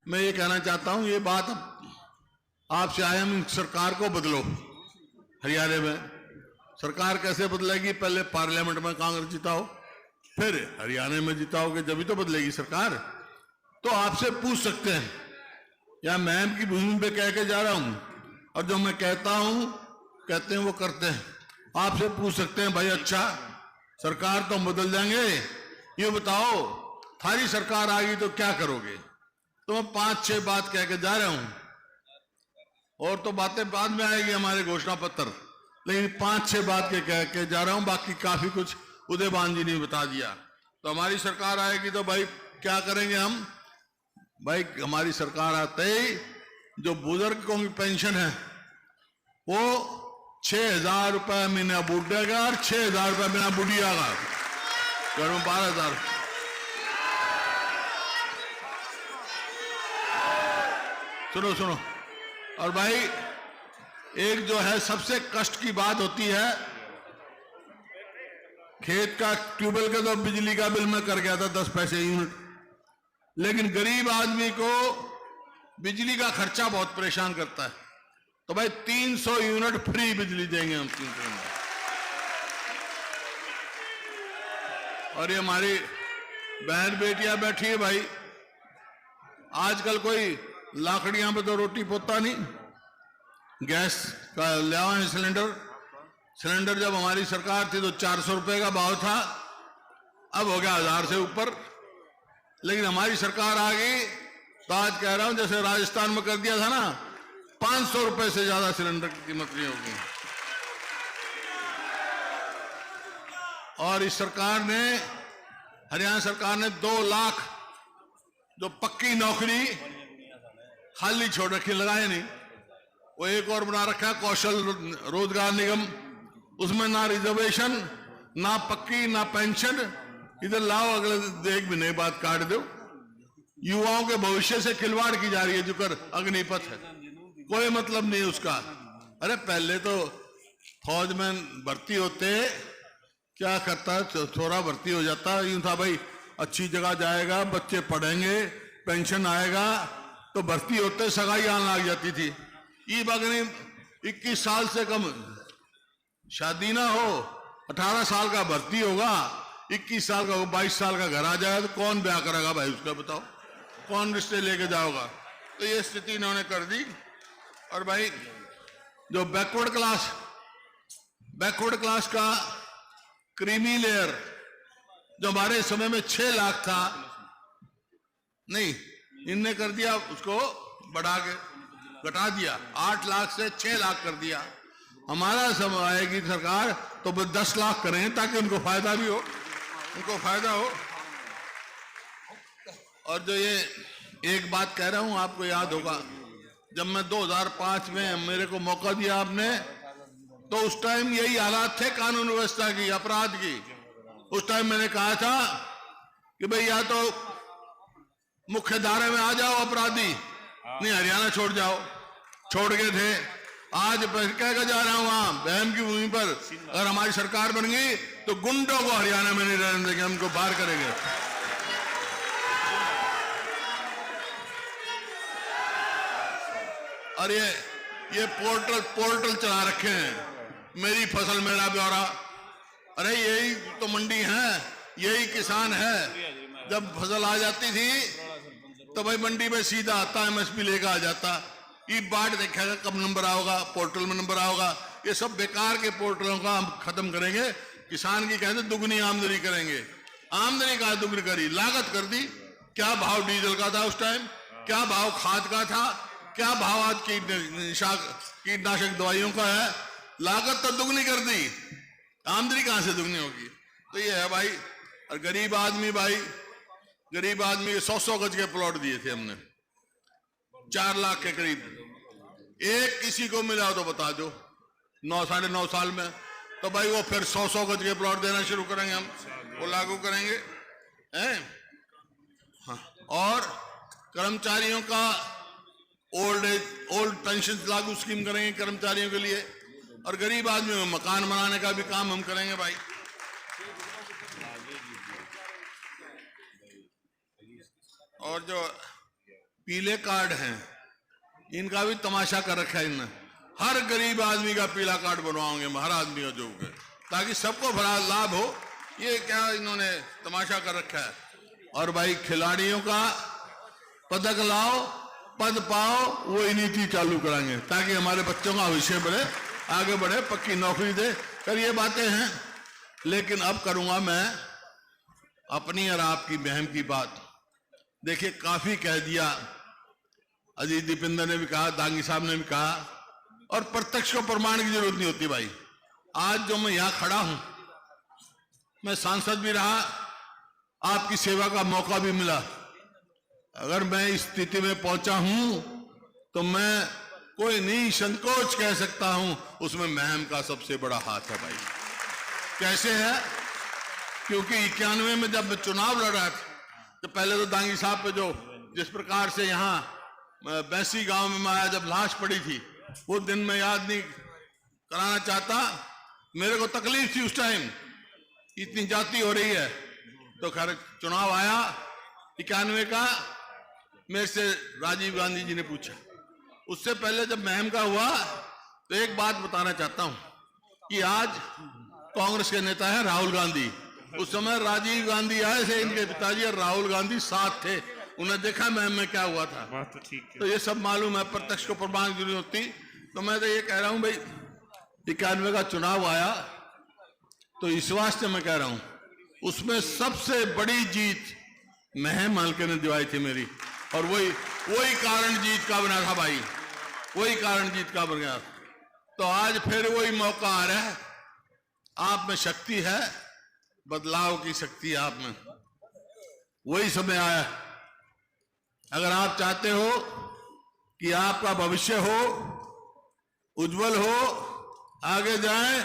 मैं ये कहना चाहता हूं, ये बात आपसे आए हम सरकार को बदलो। हरियाणा में सरकार कैसे बदलेगी? पहले पार्लियामेंट में कांग्रेस जिताओ, फिर हरियाणा में जिताओगे, जब तो बदलेगी सरकार। तो आपसे पूछ सकते हैं, या मैं की भूमि पे कह के जा रहा हूं, और जो मैं कहता हूं कहते हैं वो करते हैं। आपसे पूछ सकते हैं, भाई अच्छा सरकार तो हम बदल देंगे, ये बताओ थारी सरकार आ गई तो क्या करोगे? तो मैं 5-6 बात कह के जा रहा हूं, और तो बातें बाद में आएगी हमारे घोषणा पत्र, लेकिन 5-6 बात के कह के जा रहा हूं। बाकी काफी कुछ उदयभान जी ने बता दिया। तो हमारी सरकार आएगी तो भाई क्या करेंगे हम? भाई हमारी सरकार आते ही जो बुजुर्गों की पेंशन है वो 6,000 रुपए महीना बूढ़े का और 6,000 रुपए महीना बुढ़िया का, घर में 12,000। सुनो सुनो। और भाई एक जो है सबसे कष्ट की बात होती है, खेत का ट्यूबवेल का तो बिजली का बिल मैं कर गया था 10 पैसे यूनिट, लेकिन गरीब आदमी को बिजली का खर्चा बहुत परेशान करता है। तो भाई 300 यूनिट फ्री बिजली देंगे हम 300 यूनिट। और ये हमारी बहन बेटियां बैठी है भाई, आजकल कोई लाकड़ियां पे तो रोटी पोता नहीं, गैस का ले आए सिलेंडर जब हमारी सरकार थी तो 400 रुपए का भाव था, अब हो गया 1000 से ऊपर। लेकिन हमारी सरकार आ गई तो आज कह रहा हूं जैसे राजस्थान में कर दिया था ना, 500 रुपए से ज्यादा सिलेंडर की कीमत नहीं होगी। और इस सरकार ने, हरियाणा सरकार ने 2 लाख जो पक्की नौकरी खाली छोड़ रखी, लगाए नहीं, वो एक और बना रखा है कौशल रोजगार निगम। उसमें ना रिजर्वेशन, ना पक्की, ना पेंशन। इधर लाओ, अगले एक भी नई बात काट दो। युवाओं के भविष्य से खिलवाड़ की जा रही है, जो कर अग्निपथ है, कोई मतलब नहीं उसका। अरे पहले तो फौज में भर्ती होते क्या करता, छोरा भर्ती हो जाता, यूं था भाई अच्छी जगह जाएगा, बच्चे पढ़ेंगे, पेंशन आएगा, तो भर्ती होते सगाई आने लग जाती थी। ये बगनी 21 साल से कम शादी ना हो, 18 साल का भर्ती होगा, 21 साल का 22 साल का घर आ जाएगा, तो कौन ब्याह करेगा भाई उसका? बताओ कौन रिश्ते लेके जाओगा? तो ये स्थिति इन्होंने कर दी। और भाई जो बैकवर्ड क्लास का क्रीमी लेयर जो हमारे समय में 6 लाख था, नहीं इनने कर दिया, उसको बढ़ा के घटा दिया, 8 लाख से 6 लाख कर दिया। हमारा समय आएगी सरकार तो 10 लाख करेंगे ताकि उनको फायदा भी हो, उनको फायदा हो। और जो ये एक बात कह रहा हूं, आपको याद होगा जब मैं 2005 में मेरे को मौका दिया आपने, तो उस टाइम यही हालात थे कानून व्यवस्था की, अपराध की। उस टाइम मैंने कहा था कि भाई या तो मुख्य धारा में आ जाओ अपराधी, नहीं हरियाणा छोड़ जाओ, छोड़ गए थे। आज कह जा रहा हूं, वहां बहन की भूमि पर अगर हमारी सरकार बन गई तो गुंडों को हरियाणा में नहीं रहने देंगे, उनको बाहर करेंगे। और ये पोर्टल चला रखे हैं, मेरी फसल मेरा ब्यौरा। अरे यही तो मंडी है, यही किसान है। जब फसल आ जाती थी तो भाई मंडी में सीधा आता एमएसपी लेकर आ जाता। ये बाट देखेगा कब नंबर आओगा, पोर्टल में नंबर आओगा। ये सब बेकार के पोर्टलों का हम खत्म करेंगे। किसान की कहते दुगनी आमदनी करेंगे। आमदनी का दुगनी करी, लागत कर दी। क्या भाव डीजल का था उस टाइम, क्या भाव खाद का था, क्या भाव आज कीटनाशक दवाइयों का है, लागत तो दुगनी कर दी, आमदनी कहां से दुगनी होगी? तो ये है भाई। और गरीब आदमी के 100-100 गज के प्लॉट दिए थे हमने, 4 लाख के करीब। एक किसी को मिला हो तो बता दो 9-9.5 साल में, तो भाई वो फिर 100-100 गज के प्लॉट देना शुरू करेंगे, हम वो लागू करेंगे हैं। हाँ। और कर्मचारियों का ओल्ड पेंशन लागू स्कीम करेंगे कर्मचारियों के लिए। और गरीब आदमी में मकान बनाने का भी काम हम करेंगे भाई। और जो पीले कार्ड हैं, इनका भी तमाशा कर रखा है इनने। हर गरीब आदमी का पीला कार्ड बनवाओगे, हर आदमी का जो है, ताकि सबको भरा लाभ हो। ये क्या इन्होंने तमाशा कर रखा है। और भाई खिलाड़ियों का पदक लाओ, पद पाओ, वो नीति चालू कराएंगे ताकि हमारे बच्चों का भविष्य बढ़े, आगे बढ़े, पक्की नौकरी दे। कर ये बातें हैं, लेकिन अब करूंगा मैं अपनी और आपकी बहन की बात। देखिए, काफी कह दिया, अजीत दीपेंद्र ने भी कहा, दांगी साहब ने भी कहा, और प्रत्यक्ष को प्रमाण की जरूरत नहीं होती भाई। आज जो मैं यहां खड़ा हूं, मैं सांसद भी रहा, आपकी सेवा का मौका भी मिला। अगर मैं इस स्थिति में पहुंचा हूं तो मैं कोई नहीं संकोच कह सकता हूं, उसमें महम का सबसे बड़ा हाथ है भाई। कैसे है? क्योंकि 91 में जब मैं चुनाव लड़ रहा था, तो पहले तो दांगी साहब पे जो जिस प्रकार से यहाँ बैसी गांव में आया, जब लाश पड़ी थी, वो दिन मैं याद नहीं कराना चाहता। मेरे को तकलीफ थी उस टाइम, इतनी जाति हो रही है। तो खैर चुनाव आया 91 का, मेरे से राजीव गांधी जी ने पूछा। उससे पहले जब महम का हुआ, तो एक बात बताना चाहता हूं कि आज कांग्रेस के नेता है राहुल गांधी। उस समय राजीव गांधी आए थे, इनके पिताजी और राहुल गांधी साथ थे। उन्हें देखा महम में क्या हुआ था। बात तो ठीक है। तो ये सब मालूम है, प्रत्यक्ष को प्रमाण की जरूरत होती। तो मैं तो ये कह रहा हूं भाई, 91 का चुनाव आया, तो इस वास्ते मैं कह रहा हूं, उसमें सबसे बड़ी जीत महम हल्के ने दिवाई थी मेरी। और वही कारण जीत का बना था भाई, वही कारण जीत का बन गया। तो आज फिर वही मौका आ रहा है। आप में शक्ति है, बदलाव की शक्ति आप में, वही समय आया है। अगर आप चाहते हो कि आपका भविष्य हो, उज्जवल हो, आगे जाए,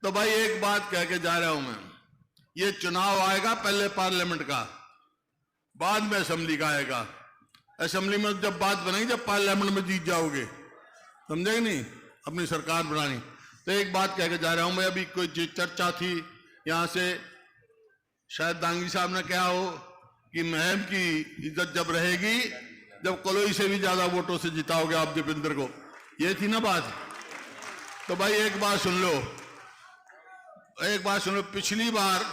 तो भाई एक बात कह के जा रहा हूं मैं, ये चुनाव आएगा पहले पार्लियामेंट का, बाद में असेंबली का आएगा। असेंबली में जब बात बनेगी, जब पार्लियामेंट में जीत जाओगे, समझे नहीं, अपनी सरकार बनानी। तो एक बात कह के जा रहा हूं मैं, अभी कोई चर्चा थी यहां से, शायद दांगी साहब ने कहा हो कि महम की इज्जत जब रहेगी, जब कलोई से भी ज्यादा वोटों से जिताओगे आप दीपेंद्र को, ये थी ना बात। तो भाई एक बात सुन लो, पिछली बार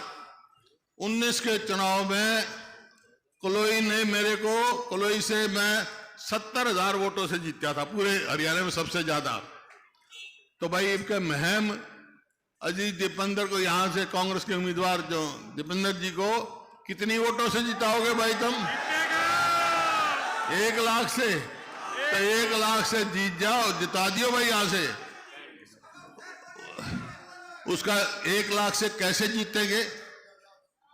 19 के चुनाव में कलोई ने मेरे को, कलोई से मैं 70,000 वोटों से जीता था, पूरे हरियाणा में सबसे ज्यादा। तो भाई इनके महम अजीत दीपेंद्र को, यहां से कांग्रेस के उम्मीदवार जो दीपेंद्र जी को, कितनी वोटों से जिताओगे भाई तुम? 1 लाख से। तो 1 लाख से जीत जाओ, जिता दियो भाई यहां से। उसका 1 लाख से कैसे जीतेंगे?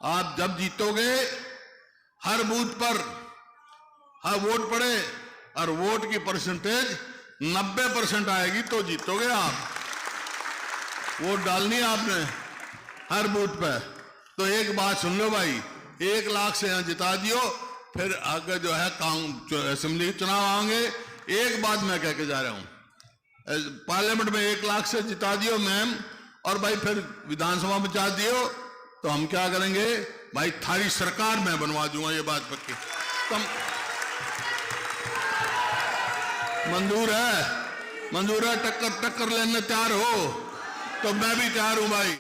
आप जब जीतोगे, हर बूथ पर हर वोट पड़े, और वोट की परसेंटेज 90% आएगी, तो जीतोगे आप। वोट डालनी है आपने हर बूथ पे। तो एक बात सुन लो भाई, 1 लाख से यहां जिता दियो, फिर आगे जो है असेंबली के चुनाव आएंगे। एक बात मैं कह के जा रहा हूं, पार्लियामेंट में 1 लाख से जिता दियो मैम, और भाई फिर विधानसभा में जा दियो, तो हम क्या करेंगे भाई, थारी सरकार मैं बनवा दूंगा, ये बात पक्की। तुम मंजूर है, टक्कर लेने तैयार हो? तो मैं भी तैयार हूं भाई।